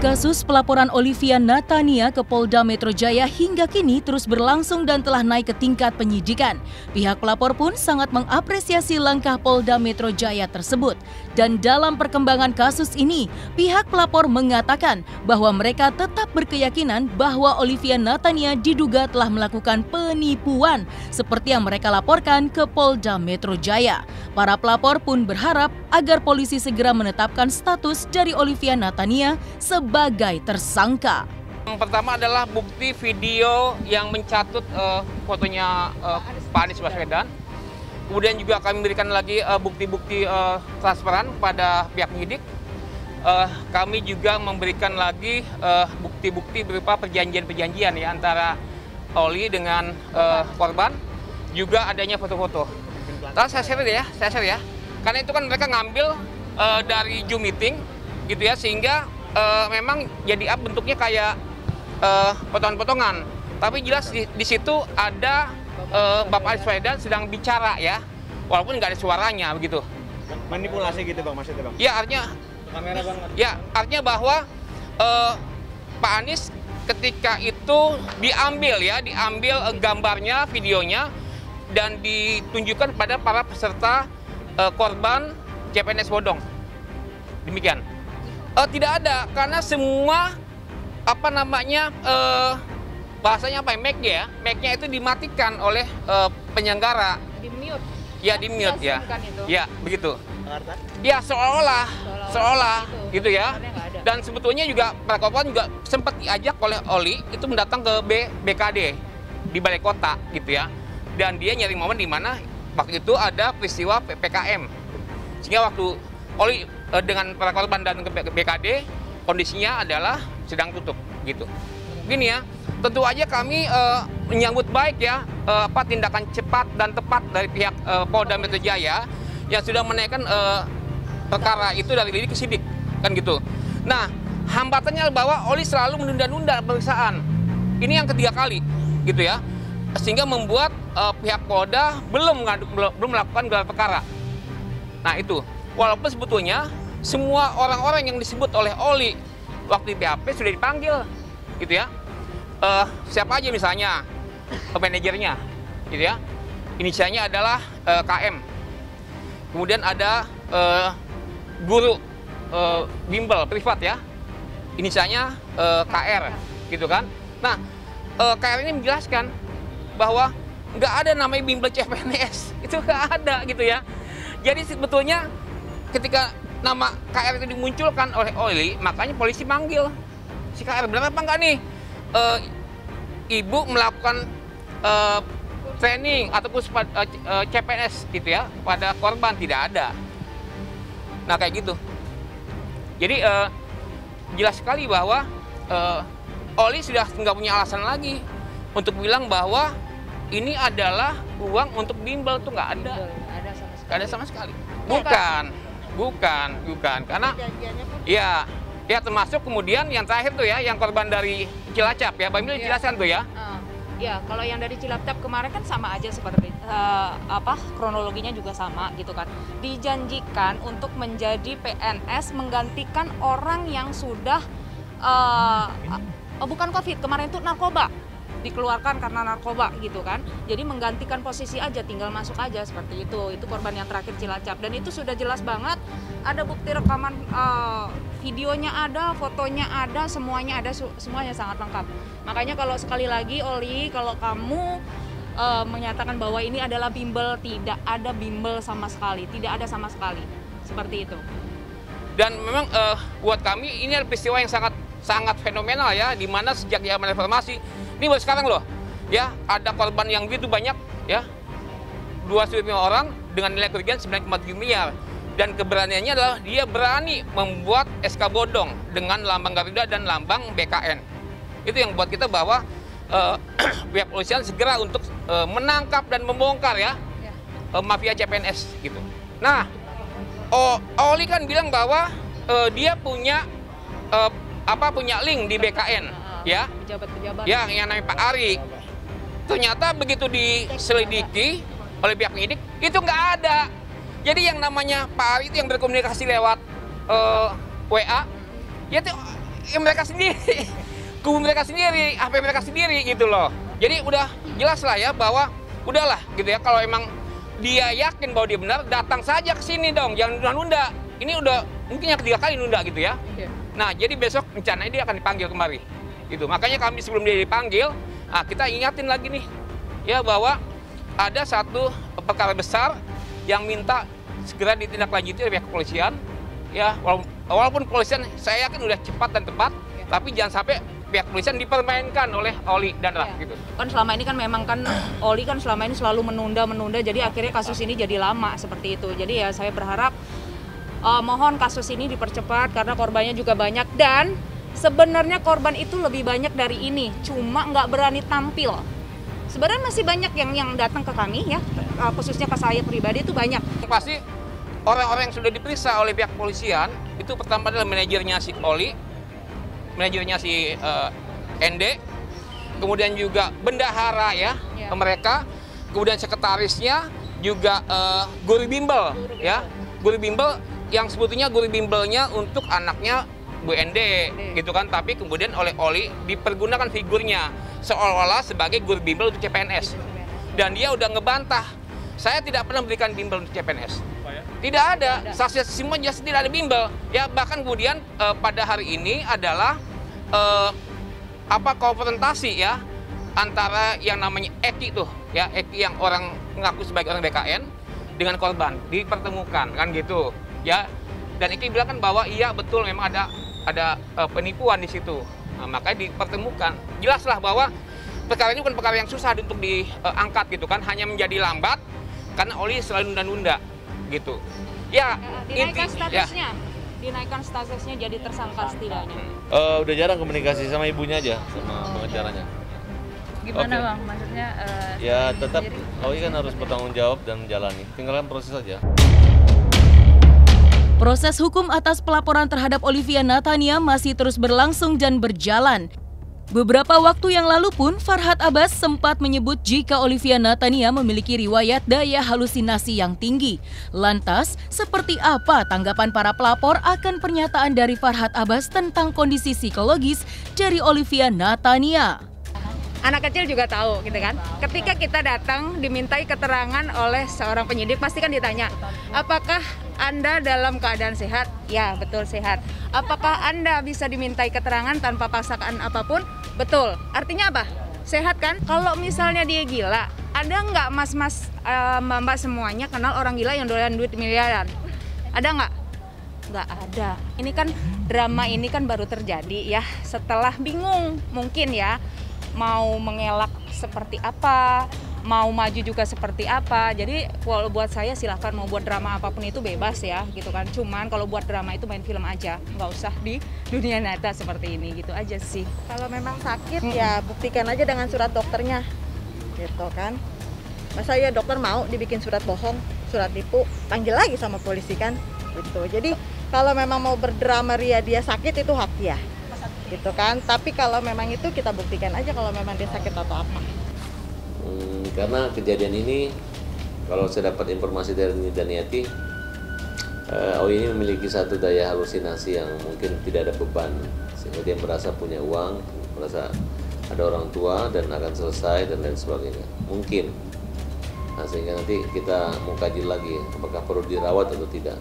Kasus pelaporan Olivia Natania ke Polda Metro Jaya hingga kini terus berlangsung dan telah naik ke tingkat penyidikan. Pihak pelapor pun sangat mengapresiasi langkah Polda Metro Jaya tersebut. Dan dalam perkembangan kasus ini, pihak pelapor mengatakan bahwa mereka tetap berkeyakinan bahwa Olivia Natania diduga telah melakukan penipuan seperti yang mereka laporkan ke Polda Metro Jaya. Para pelapor pun berharap agar polisi segera menetapkan status dari Olivia Natania sebagai tersangka. Yang pertama adalah bukti video yang mencatut fotonya Pak Anies Baswedan. Kemudian juga kami memberikan lagi bukti-bukti transparan kepada pihak penyidik. Kami juga memberikan lagi bukti-bukti berupa perjanjian-perjanjian ya antara Oli dengan korban. Juga adanya foto-foto. Saya share ya. Karena itu kan mereka ngambil dari Zoom meeting gitu ya, sehingga memang jadi bentuknya kayak potongan-potongan. Tapi jelas di situ ada Bapak Anies Baswedan sedang bicara ya, walaupun nggak ada suaranya begitu. Manipulasi gitu Bang, maksudnya Bang? Ya artinya bahwa Pak Anies ketika itu diambil gambarnya, videonya, dan ditunjukkan pada para peserta korban CPNS bodong. Demikian. Tidak ada, karena semua bahasanya mic-nya itu dimatikan oleh penyelenggara. Di-mute. Ya, di-mute ya. Ya, begitu. Jakarta? Ya, seolah gitu ya. Ada. Dan sebetulnya juga para korban juga sempat diajak oleh Oli itu mendatang ke BKD di balai kota gitu ya. Dan dia nyari momen di mana waktu itu ada peristiwa PPKM. Sehingga waktu Oli dengan para korban dan ke BKD, kondisinya adalah sedang tutup gitu. Gini ya, tentu aja kami menyambut baik ya tindakan cepat dan tepat dari pihak Polda Metro Jaya yang sudah menaikkan perkara itu dari lidik ke sidik kan gitu. Nah, hambatannya bahwa Oli selalu menunda-nunda pemeriksaan. Ini yang ketiga kali gitu ya. Sehingga membuat pihak Polda belum melakukan gelar perkara. Nah, itu. Walaupun sebetulnya semua orang-orang yang disebut oleh Oli waktu di BAP sudah dipanggil, gitu ya. Siapa aja misalnya manajernya, gitu ya. Inisialnya adalah KM. Kemudian ada guru bimbel privat ya, inisialnya KR, gitu kan. Nah, KR ini menjelaskan bahwa nggak ada namanya bimbel CPNS, itu nggak ada gitu ya. Jadi sebetulnya ketika nama KR itu dimunculkan oleh Oli, makanya polisi manggil si KR, benar apa enggak nih ibu melakukan training ataupun CPNS gitu ya pada korban. Tidak ada. Nah kayak gitu. Jadi jelas sekali bahwa Oli sudah nggak punya alasan lagi untuk bilang bahwa ini adalah uang untuk bimbel, tuh nggak ada. Nggak ada sama sekali. Bukan, karena ya termasuk kemudian yang terakhir tuh ya, yang korban dari Cilacap ya, Bang Mil jelaskan tuh ya. Ya, kalau yang dari Cilacap kemarin kan sama aja seperti kronologinya juga sama gitu kan. Dijanjikan untuk menjadi PNS menggantikan orang yang sudah bukan COVID, kemarin itu narkoba. Dikeluarkan karena narkoba gitu kan. Jadi menggantikan posisi aja, tinggal masuk aja seperti itu. Itu korban yang terakhir Cilacap, dan itu sudah jelas banget. Ada bukti rekaman videonya ada, fotonya ada, semuanya ada, semuanya sangat lengkap. Makanya kalau sekali lagi Oli, kalau kamu menyatakan bahwa ini adalah bimbel, tidak ada bimbel sama sekali, tidak ada sama sekali. Seperti itu. Dan memang buat kami ini adalah peristiwa yang sangat fenomenal ya, di mana sejak zaman reformasi ini baru sekarang loh, ya ada korban yang begitu banyak, ya 205 orang dengan nilai kerugian 9,7 miliar. Dan keberaniannya adalah dia berani membuat SK bodong dengan lambang Garuda dan lambang BKN. Itu yang buat kita bahwa pihak polisian segera untuk menangkap dan membongkar ya mafia CPNS gitu. Nah, Oli kan bilang bahwa dia punya punya link di BKN. Ya, pejabat-pejabat yang namanya Pak Ari. Ternyata begitu diselidiki oleh pihak penyidik itu nggak ada. Jadi yang namanya Pak Ari itu yang berkomunikasi lewat WA, ya itu mereka sendiri, kubu mereka sendiri, HP mereka sendiri gitu loh. Jadi udah jelas lah ya bahwa udahlah gitu ya, kalau emang dia yakin bahwa dia benar, datang saja ke sini dong, jangan nunda-nunda. Ini udah mungkin yang ketiga kali nunda gitu ya. Nah, jadi besok rencananya dia akan dipanggil kembali. Gitu. Makanya kami sebelum dia dipanggil, kita ingatin lagi nih ya bahwa ada satu perkara besar yang minta segera ditindaklanjuti oleh pihak kepolisian. Ya, walaupun kepolisian saya yakin udah cepat dan tepat, tapi jangan sampai pihak kepolisian dipermainkan oleh Oli dan Raf gitu. Kan selama ini kan memang kan Oli kan selama ini selalu menunda, jadi akhirnya kasus ini jadi lama seperti itu. Jadi ya saya berharap mohon kasus ini dipercepat karena korbannya juga banyak dan sebenarnya korban itu lebih banyak dari ini, cuma nggak berani tampil. Sebenarnya masih banyak yang datang ke kami ya, khususnya ke saya pribadi itu banyak. Pasti orang-orang yang sudah diperiksa oleh pihak kepolisian itu pertama adalah manajernya si Oli, manajernya si ND, kemudian juga bendahara ya mereka, kemudian sekretarisnya juga guru bimbel ya, guru bimbel yang sebetulnya guru bimbelnya untuk anaknya Bu ND gitu kan, tapi kemudian oleh Oli dipergunakan figurnya seolah-olah sebagai guru bimbel untuk CPNS. Dan dia udah ngebantah, saya tidak pernah memberikan bimbel untuk CPNS. Tidak ada, saksi semua jelas tidak ada bimbel. Ya bahkan kemudian pada hari ini adalah konfrontasi ya antara yang namanya Eki tuh ya, Eki yang orang mengaku sebagai orang BKN dengan korban dipertemukan kan gitu ya. Dan Eki bilang kan bahwa iya betul memang ada penipuan di situ. Nah, makanya dipertemukan. Jelaslah bahwa perkara ini bukan perkara yang susah untuk diangkat gitu kan, hanya menjadi lambat karena Oli selalu nunda-nunda gitu. Ya, dinaikkan statusnya. Dinaikkan statusnya jadi tersangka setidaknya. Udah jarang komunikasi sama ibunya aja, sama pengacaranya. Gimana Bang? Maksudnya ya tetap Oli kan harus bertanggung jawab dan menjalani. Tinggalkan proses saja. Proses hukum atas pelaporan terhadap Olivia Natania masih terus berlangsung dan berjalan. Beberapa waktu yang lalu pun Farhad Abbas sempat menyebut jika Olivia Natania memiliki riwayat daya halusinasi yang tinggi. Lantas, seperti apa tanggapan para pelapor akan pernyataan dari Farhad Abbas tentang kondisi psikologis dari Olivia Natania? Anak kecil juga tahu gitu kan. Ketika kita datang dimintai keterangan oleh seorang penyidik pasti kan ditanya, apakah Anda dalam keadaan sehat? Ya, betul sehat. Apakah Anda bisa dimintai keterangan tanpa paksaan apapun? Betul. Artinya apa? Sehat kan? Kalau misalnya dia gila, ada nggak mas-mas mbak-mbak semuanya kenal orang gila yang doyan duit miliaran? Ada nggak? Nggak ada. Ini kan drama ini kan baru terjadi ya setelah bingung mungkin ya. Mau mengelak seperti apa, mau maju juga seperti apa. Jadi kalau buat saya silahkan mau buat drama apapun itu bebas ya gitu kan. Cuman kalau buat drama itu main film aja, nggak usah di dunia nyata seperti ini gitu aja sih. Kalau memang sakit ya buktikan aja dengan surat dokternya gitu kan. Masa ya dokter mau dibikin surat bohong, surat tipu, panggil lagi sama polisi kan gitu. Jadi kalau memang mau berdrama ria dia sakit itu hak dia gitu kan, tapi kalau memang itu kita buktikan aja kalau memang dia sakit atau apa. Karena kejadian ini, kalau saya dapat informasi dari Daniati, Oi ini memiliki satu daya halusinasi yang mungkin tidak ada beban, sehingga dia merasa punya uang, merasa ada orang tua dan akan selesai dan lain sebagainya. Mungkin, nah, sehingga nanti kita mau kaji lagi apakah perlu dirawat atau tidak.